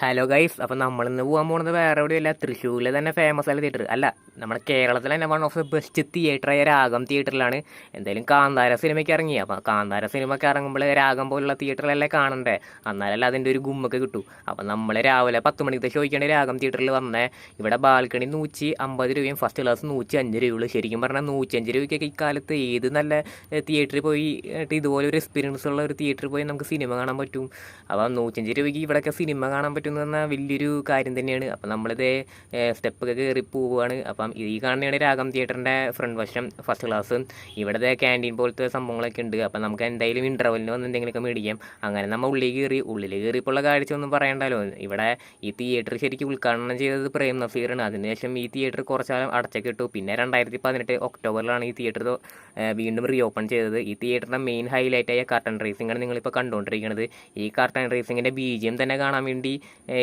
Hello guys, അപ്പോൾ നമ്മളിന്ന് പോകാൻ പോകുന്നത് വേറെ എവിടെയല്ല, തൃശ്ശൂരിലെ തന്നെ ഫേമസ് ആയ തിയേറ്റർ അല്ല, നമ്മുടെ കേരളത്തിലെ തന്നെ വൺ ഓഫ് ദ ബെസ്റ്റ് തിയേറ്ററായ രാഗം തിയേറ്ററിലാണ് എന്തായാലും കാന്താര സിനിമയ്ക്ക് ഇറങ്ങി. അപ്പോൾ കാന്താര സിനിമയ്ക്ക് ഇറങ്ങുമ്പോൾ രാഗം പോലുള്ള തിയേറ്ററിലല്ലേ കാണണ്ടേ, എന്നാലല്ല അതിൻ്റെ ഒരു ഗുമ്മൊക്കെ കിട്ടൂ. അപ്പം നമ്മൾ രാവിലെ 10 മണിക്ക് ഷോയ്ക്കാണ് രാഗം തിയേറ്ററിൽ വന്നേ. ഇവിടെ ബാൽക്കണി 150 രൂപയും ഫസ്റ്റ് ക്ലാസ് 105 രൂപയുള്ളൂ. ശരിക്കും പറഞ്ഞാൽ 105 രൂപയ്ക്കൊക്കെ ഇക്കാലത്ത് ഏത് നല്ല തിയേറ്ററിൽ പോയി ഇതുപോലെ ഒരു എക്സ്പീരിയൻസ് ഉള്ള ഒരു തിയേറ്ററിൽ പോയി നമുക്ക് സിനിമ കാണാൻ പറ്റും. അപ്പോൾ 105 രൂപയ്ക്ക് ഇവിടെയൊക്കെ സിനിമ കാണാൻ പറ്റും എന്ന് പറഞ്ഞാൽ വലിയൊരു കാര്യം തന്നെയാണ്. അപ്പം നമ്മളിത് സ്റ്റെപ്പൊക്കെ കയറി പോവുകയാണ്. അപ്പം ഈ കാണുന്നതാണ് രാഗം തിയേറ്ററിൻ്റെ ഫ്രണ്ട് വശം, ഫസ്റ്റ് ക്ലാസ്. ഇവിടുത്തെ ക്യാൻറ്റീൻ പോലത്തെ സംഭവങ്ങളൊക്കെ ഉണ്ട്. അപ്പം നമുക്ക് എന്തായാലും ഇൻ്റർവെല്ലിന് വന്ന് എന്തെങ്കിലുമൊക്കെ മേടിക്കാം. അങ്ങനെ നമ്മൾ ഉള്ളിൽ കയറിയപ്പോൾ ഉള്ള കാഴ്ച ഒന്നും പറയണ്ടല്ലോ. ഇവിടെ ഈ തിയേറ്റർ ശരിക്കും ഉദ്ഘാടനം ചെയ്തത് പ്രേം നസീറാണ്. അതിനുശേഷം ഈ തിയേറ്റർ കുറച്ചാലം അടച്ചൊക്കെ ഇട്ടു. പിന്നെ 2018 ഒക്ടോബറിലാണ് ഈ തിയേറ്റർ വീണ്ടും റീ ഓപ്പൺ ചെയ്തത്. ഈ തിയേറ്ററിൻ്റെ മെയിൻ ഹൈലൈറ്റായ കർട്ടൻ റേസിംഗാണ് നിങ്ങളിപ്പോൾ കണ്ടുകൊണ്ടിരിക്കുന്നത്. ഈ കർട്ടൻ റേസിങ്ങിൻ്റെ BGM തന്നെ കാണാൻ വേണ്ടി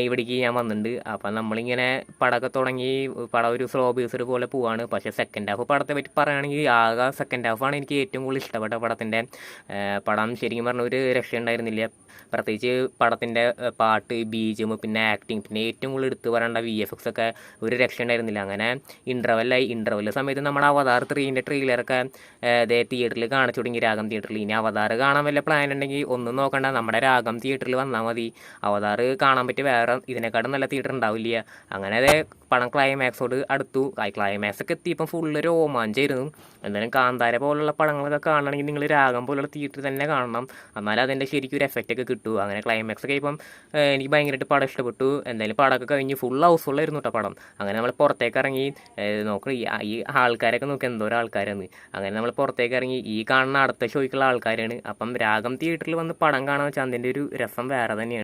ഇവിടേക്ക് ഞാൻ വന്നിട്ടുണ്ട്. അപ്പം നമ്മളിങ്ങനെ പടമൊക്കെ തുടങ്ങി, പടം ഒരു സ്ലോ ബേസ്ഡ് പോലെ പോവാണ്. പക്ഷേ സെക്കൻഡ് ഹാഫ് പടത്തെ പറ്റി പറയുകയാണെങ്കിൽ ആകെ സെക്കൻഡ് ഹാഫാണ് എനിക്ക് ഏറ്റവും കൂടുതൽ ഇഷ്ടപ്പെട്ട പടത്തിൻ്റെ. പടം ശരിക്കും പറഞ്ഞ ഒരു രക്ഷയുണ്ടായിരുന്നില്ല. പ്രത്യേകിച്ച് പടത്തിൻ്റെ പാട്ട്, BGM, പിന്നെ ആക്ടിങ്, പിന്നെ ഏറ്റവും കൂടുതൽ എടുത്ത് പറയേണ്ട VFX ഒക്കെ ഒരു രക്ഷയുണ്ടായിരുന്നില്ല. അങ്ങനെ ഇൻ്റർവെൽ സമയത്ത് നമ്മുടെ അവതാർ 3ൻ്റെ ട്രെയിലറൊക്കെ തിയേറ്ററിൽ കാണിച്ചു തുടങ്ങി, രാഗം തിയേറ്ററിൽ. ഇനി അവതാർ കാണാൻ വല്ല പ്ലാൻ ഉണ്ടെങ്കിൽ ഒന്നും നോക്കണ്ട, നമ്മുടെ രാഗം തിയേറ്ററിൽ വന്നാൽ മതി. അവതാർ കാണാൻ പറ്റിയ വേറെ ഇതിനെക്കാട്ടും നല്ല തിയേറ്റർ ഉണ്ടാവില്ല. അങ്ങനെ പടം ക്ലൈമാക്സോട് അടുത്തു. ക്ലൈമാക്സ് ഒക്കെ എത്തിയപ്പം ഫുള്ള് രോമാഞ്ചമായിരുന്നു. എന്തായാലും കാന്താര പോലുള്ള പടങ്ങളൊക്കെ കാണണമെങ്കിൽ നിങ്ങൾ രാഗം പോലുള്ള തിയേറ്ററിൽ തന്നെ കാണണം, എന്നാലും അതിൻ്റെ ശരിക്കും ഒരു എഫക്റ്റ് ഒക്കെ കിട്ടൂ. അങ്ങനെ ക്ലൈമാക്സ് ഒക്കെ ഇപ്പം എനിക്ക് ഭയങ്കരമായിട്ട് പടം ഇഷ്ടപ്പെട്ടു. എന്തായാലും പടമൊക്കെ കഴിഞ്ഞ് ഫുൾ ഹൗസ്ഫുള്ളായിരുന്നു കേട്ടോ പടം. അങ്ങനെ നമ്മൾ പുറത്തേക്ക് ഇറങ്ങി നോക്കി, ഈ ആൾക്കാരൊക്കെ നോക്കി എന്തോരം ആൾക്കാരാണ്. അങ്ങനെ നമ്മൾ പുറത്തേക്ക് ഇറങ്ങി, ഈ കാണുന്ന അടുത്ത ഷോയ്ക്കുള്ള ആൾക്കാരാണ്. അപ്പം രാഗം തിയേറ്ററിൽ വന്ന് പടം കാണാൻ വെച്ചാൽ അതിൻ്റെ ഒരു രസം വേറെ തന്നെയാണ്.